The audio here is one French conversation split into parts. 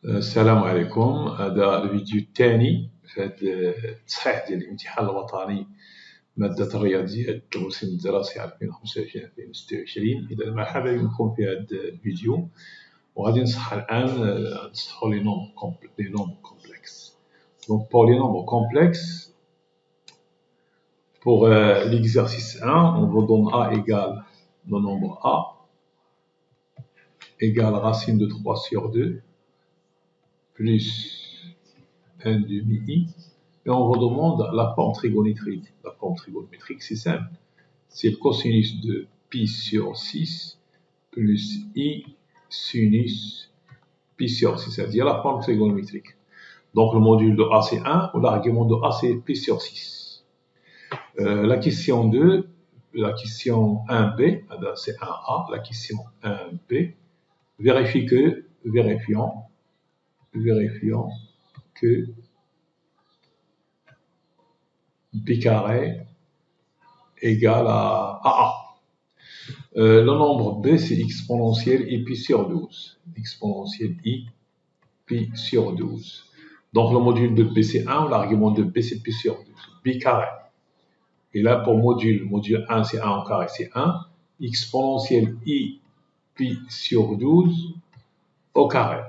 السلام عليكم. هذا الفيديو الثاني في هذا التصحيح ديال الامتحان الوطني مادة الرياضيات الموسم الدراسي 2025-2026. إذا مرحبا بكم في هذا الفيديو، وغادي نصحح الآن نصححوا لي نومبر كومبلكس. Donc pour les nombres complexes, pour l'exercice 1, on vous donne A égale le nombre A égale racine de 3 sur 2 plus 1 demi-i, et on vous demande la forme trigonométrique. La forme trigonométrique, c'est simple. C'est le cosinus de pi sur 6 plus i sinus pi sur 6, c'est-à-dire la forme trigonométrique. Donc le module de A c'est 1, ou l'argument de A c'est pi sur 6. La question 2, la question 1b, c'est 1a, la question 1b, vérifions que b carré égale à A. Le nombre b c'est exponentielle i pi sur 12. Exponentielle i pi sur 12. Donc le module de b c'est 1, l'argument de b c'est pi sur 12. B carré. Et là pour module 1 c'est 1 au carré, c'est 1. Exponentielle i pi sur 12 au carré.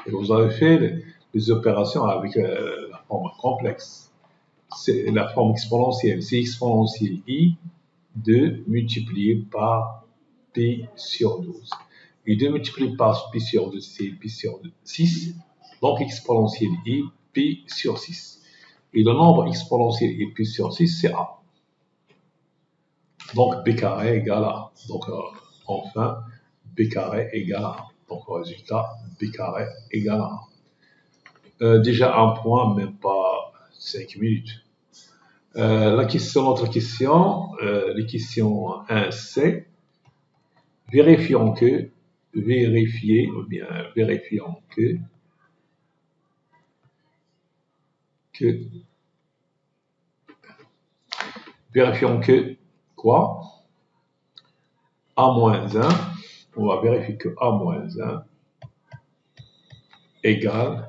Et vous avez fait les opérations avec la forme complexe. C'est la forme exponentielle. C'est exponentielle i 2 multiplié par pi sur 12. Et 2 multiplié par pi sur 2, c'est pi sur 6. Donc exponentielle i pi sur 6. Et le nombre exponentiel i pi sur 6, c'est A. Donc b carré égale A. Donc enfin, b carré égale A. Donc le résultat, b carré égale A. Déjà un point, même pas 5 minutes. L'autre question, les questions 1C, vérifions que quoi? A-1, on va vérifier que A-1 égale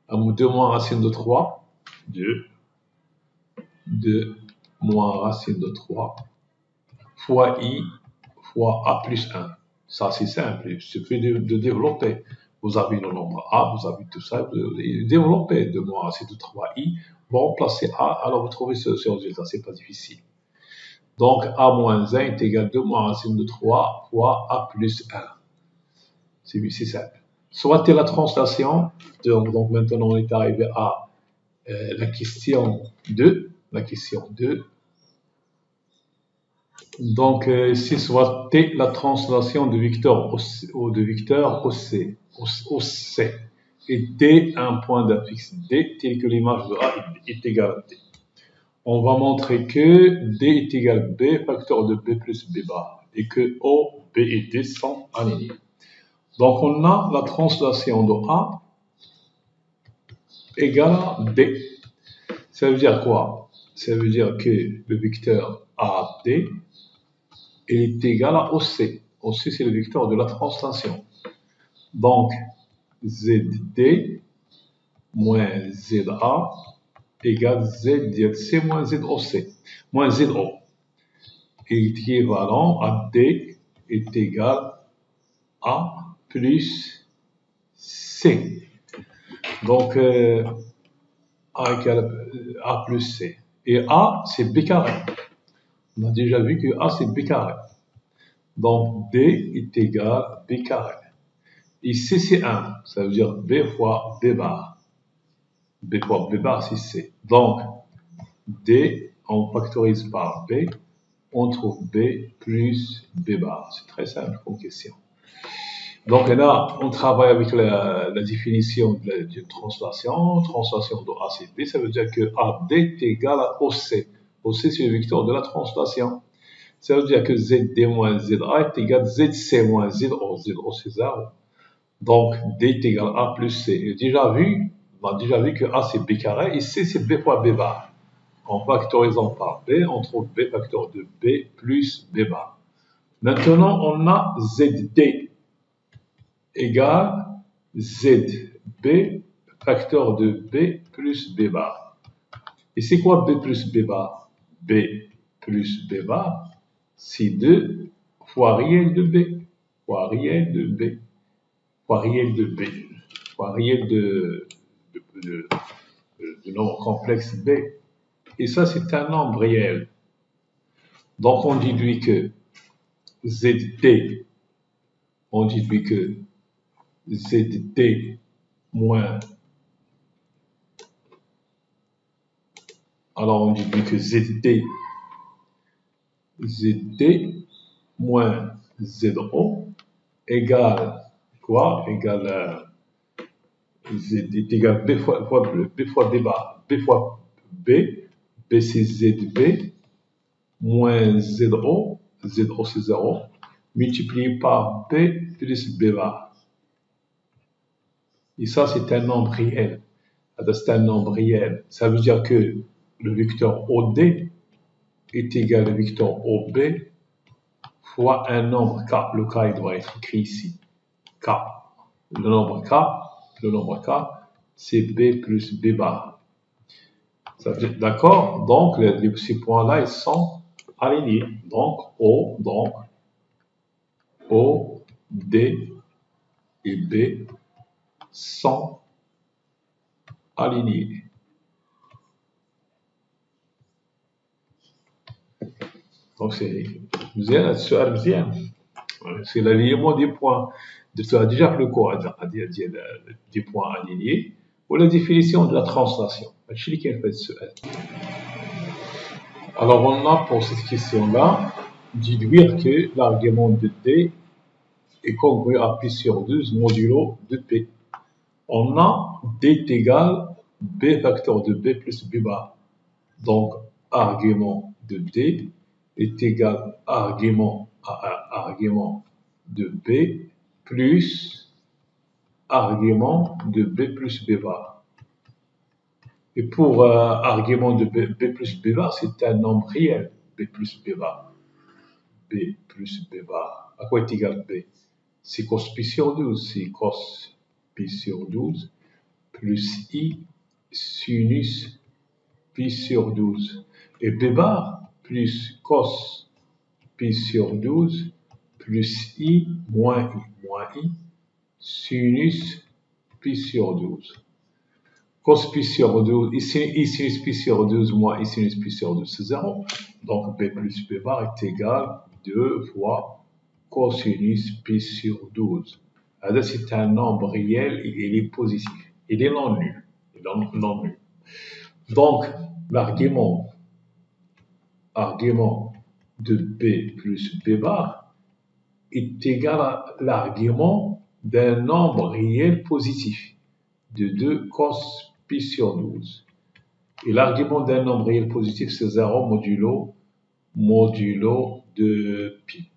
à 2 moins racine de 3, 2 moins racine de 3 fois i fois a plus 1. Ça c'est simple, il suffit de développer. Vous avez le nombre a, vous avez tout ça, vous développez 2 moins racine de 3i, vous remplacez a, alors vous trouvez ce résultat, c'est pas difficile. Donc a-1 est égal à 2 moins racine de 3 fois a plus 1. C'est simple. Soit la translation, donc maintenant on est arrivé à la question 2. Donc ici soit t la translation de vecteur au C. Et d un point d'affixe d tel que l'image de A est égale à d. On va montrer que d est égal à b facteur de b plus b bar et que O, b et d sont alignés. Donc on a la translation de A égale à d. Ça veut dire quoi? Ça veut dire que le vecteur AD est égal à OC. OC c'est le vecteur de la translation. Donc ZD moins ZA égale ZC moins ZOC moins ZO. Équivalent à D est égal à plus C. Donc A égale A plus C. Et A, c'est B carré. On a déjà vu que A, c'est B carré. Donc D est égal à B carré. Et C, c'est 1. Ça veut dire B fois B bar. B fois B bar, c'est C. Donc D, on factorise par B. On trouve B plus B bar. C'est très simple comme question. Donc là, on travaille avec la définition d'une translation. Translation de A c'est B, ça veut dire que AD est égal à OC. OC c'est le vecteur de la translation. Ça veut dire que ZD moins ZA est égal à ZC moins ZO. ZO c'est 0. Donc D est égal à A plus C. On a déjà vu que A c'est B carré et C c'est B fois B bar. En factorisant par B, on trouve B facteur de B plus B bar. Maintenant, on a ZD égale ZB facteur de B plus B bar. Et c'est quoi B plus B bar? B plus B bar, c'est 2 fois réel de B, fois réel de B, fois réel de B, fois réel de nombre complexe B. Et ça, c'est un nombre réel. Donc, on déduit que ZT, on déduit que ZT moins, alors on déduit que ZT moins ZO égale quoi? Égale Z est égal B fois B bar, B fois B, B c'est ZB, moins ZO, ZO c'est 0, multiplié par B plus B bar. Et ça, c'est un nombre réel. C'est un nombre réel. Ça veut dire que le vecteur OD est égal au vecteur OB fois un nombre K. Le K, il doit être écrit ici. K. Le nombre K, c'est B plus B bar. D'accord? Donc, ces points-là, ils sont alignés. Donc, O, D et B sont alignés. Donc, c'est l'alignement des points. Tu as déjà le cours des points alignés ou la définition de la translation. Alors, on a pour cette question-là, déduire que l'argument de D est congru à P sur 12 modulo de P. On a D est égal B facteur de B plus B bar. Donc, argument de D est égal à argument de B plus argument de B plus B bar. Et pour argument de B plus B bar, c'est un nombre réel, B plus B bar. B plus B bar. À quoi est égal B? C'est cos pi sur 12, c'est cos pi sur 12 plus I sinus pi sur 12. Et B bar plus cos pi sur 12 plus I moins I sinus pi sur 12. Cos pi sur 12, I sinus pi sur 12 moins I sinus pi sur 12, c'est 0. Donc B plus B bar est égal 2 fois cosinus pi sur 12. Alors, c'est un nombre réel et il est positif. Il est non nul. Donc, l'argument de B plus B bar est égal à l'argument d'un nombre réel positif de 2 cos pi sur 12. Et l'argument d'un nombre réel positif, c'est 0 modulo de pi.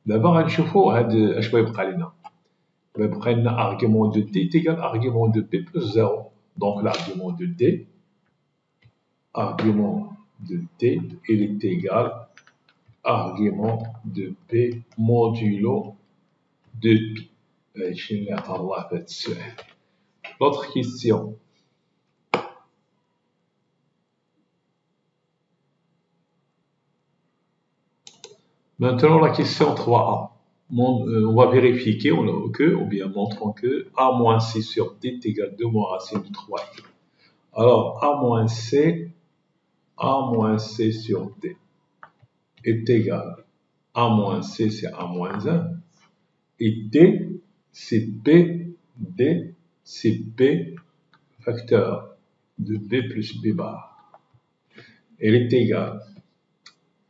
D'abord, نشوفوا اش يبقى لنا. يبقى لنا argument de D est égal à argument de B plus 0. Donc l'argument de D, il est égal à argument de B modulo de pi. L'autre question. Maintenant, la question 3a. On va vérifier que, ou bien montrons que a moins c sur d est égal à 2 moins racine de 3i. Alors, a moins c sur d est égal à a moins c, c'est a moins 1. Et d, c'est b facteur de b plus b bar. Elle est égale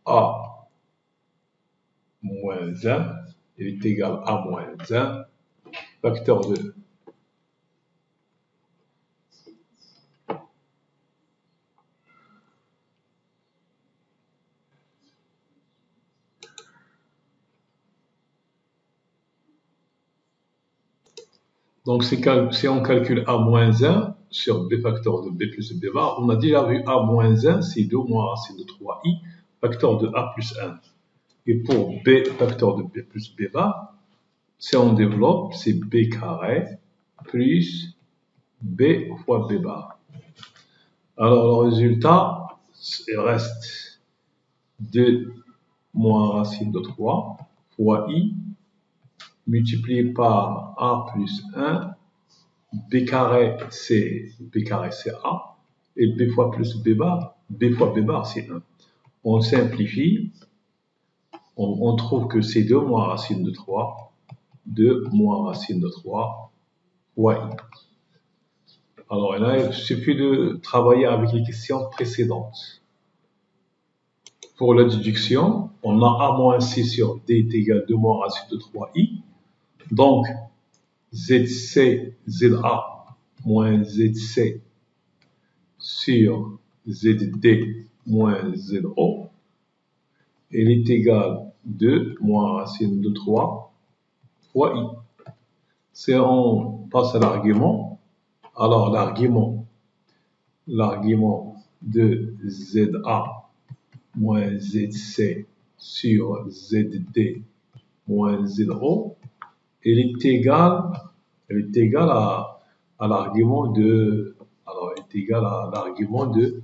à moins 1, il est égal à moins 1, facteur de donc, si on calcule a moins 1 sur b facteur de b plus b bar, on a déjà vu a moins 1, c'est 2 moins racine de 3i, facteur de a plus 1. Et pour b facteur de b plus b bar, Si on développe, c'est b carré plus b fois b bar. Alors, le résultat, il reste 2 moins racine de 3 fois i multiplié par a plus 1. B carré, c'est a. Et b fois plus b fois b bar, c'est 1. On simplifie. On trouve que c'est 2 moins racine de 3. 2 moins racine de 3 fois i. Alors là, il suffit de travailler avec les questions précédentes. Pour la déduction, on a a moins c sur d est égal à 2 moins racine de 3i. Donc, ZC, ZA moins ZC sur ZD moins ZO, il est égal à 2 moins racine de 3 fois i. Si on passe à l'argument, alors l'argument de ZA moins ZC sur ZD moins ZO, il est égal à l'argument de, alors il est égal à l'argument de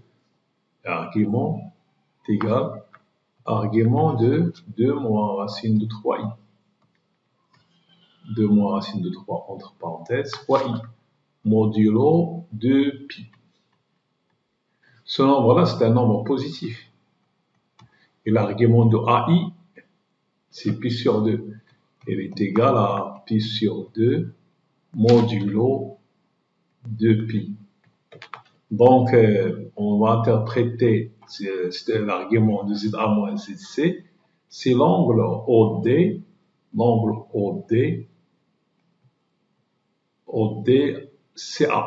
2 moins racine de 3i. 2 moins racine de 3 entre parenthèses fois i modulo 2pi. Ce nombre-là, c'est un nombre positif. Et l'argument de AI, c'est pi sur 2. Il est égal à pi sur 2 modulo 2pi. Donc, on va interpréter l'argument de ZA moins ZC. C'est l'angle OD, ODCA.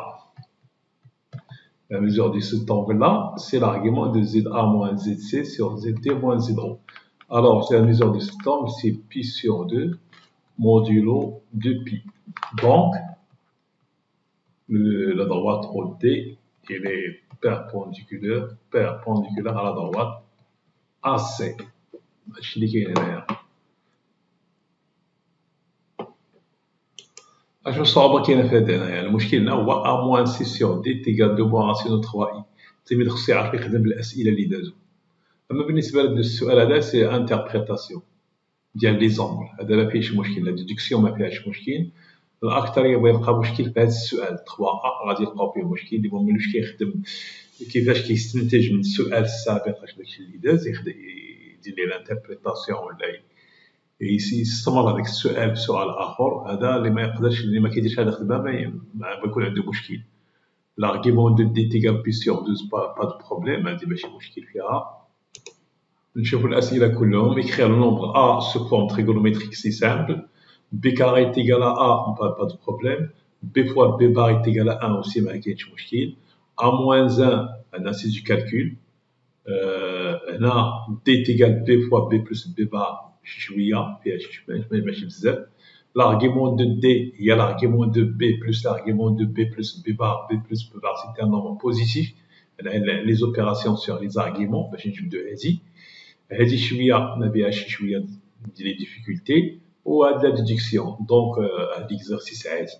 La mesure de cet angle-là, c'est l'argument de ZA moins ZC sur ZD moins ZO. Alors, la mesure de cet angle, c'est pi sur 2 modulo 2pi. Donc, la droite OD, elle est perpendiculaire à la droite AC. ماشي اللي كاين هنايا. اش الصعوبه كاينه في هذا هنايا؟ المشكل هو ا موان سي سيغ دي تيغال 2 موان راسيون 3 اي. التلميذ خصو يعرف يخدم بالاسئله اللي دازو. اما بالنسبه للسؤال هذا سي انتربريتاسيون ديال لي زونغل، هذا ما فيهش مشكل، لا ديدكسيون ما فيهاش مشكل. الاكثريه بغا يلقى مشكل في هذا السؤال 3 ا غادي يلقاو فيه مشكل، اللي ما ملوش كيخدم كيفاش كيستنتج من السؤال السابق اش داكشي اللي داز، يدير ليه لانتربريتاسيون ولا يستمر هذاك السؤال بسؤال اخر. هذا اللي ما يقدرش، اللي ما كيديرش هذا الخدمه ما يكون عنده مشكل. l'argument de d égale pi sur 2 pas de problème، هذه ماشي مشكل فيها. نشوفوا الاسئله كلهم. écrire le nombre a sous forme trigonométrique c'est simple. b carré est égal à a, pas de problème. b fois b bar est égal à 1 aussi ما كاينش مشكل. a moins 1 هنا c'est du calcul. هنا d est égal b fois b plus b bar شي شويه فيها ماشي بزاف. l'argument de d il y a l'argument de b plus l'argument de b plus b bar c'est un nombre positif. les opérations sur les arguments باش نجبدو هذه شويه ما فيهاش شويه ديال لي ديفيكولتي. وهاد لا ديدكسيون دونك هاد ليكزارسيس عادي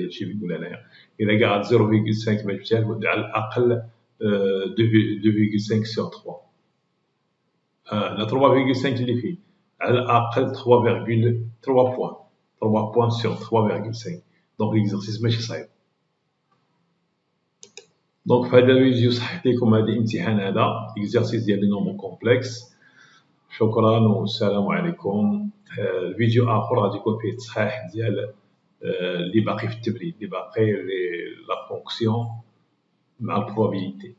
هادشي اللي قلنا هنايا. الا كاع 0.5 ما جبتهاش على الاقل 2.5 sur 3. هنا 3.5 اللي فيه على الاقل 3 points sur 3.5. دونك ليكزارسيس ماشي صعيب. دونك في هذا الفيديو صححت لكم هذا الامتحان هذا ليكزارسيس ديال لي نومبر كومبلكس. شكرا والسلام عليكم. الفيديو اخر غادي يكون فيه تصحيح ديال اللي باقي في التمرين، اللي باقي لا فونكسيون مع البروبابيليتي.